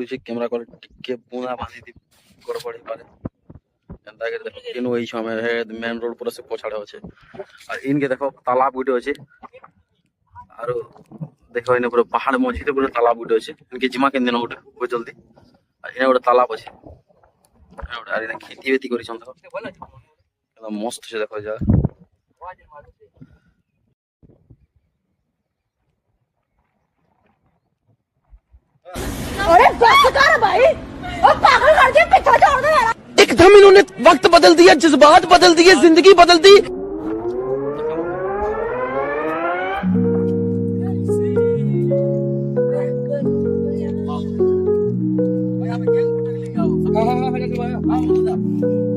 पड़ुचे camera call टिके बुना बांधी दी गड़बड़ ही पारे एंता के देखो इन वही समय है मेन रोड पर से पछाड़े होचे और इनके देखो तालाब गुटे होचे और देखो इन पूरा पहाड़ मझी ते पूरा तालाब गुटे होचे इनके जिमा के दिन उठे बहुत जल्दी और इने गोटे तालाब होचे और इने खेती वेती करी छन देखो एकदम मस्त छे देखो जा अरे बस कर भाई और पागल कर दिया पीछे छोड़ दे यार एकदम इन्होंने वक्त बदल दिया, जज्बात बदल दिए, जिंदगी बदल दी। हाँ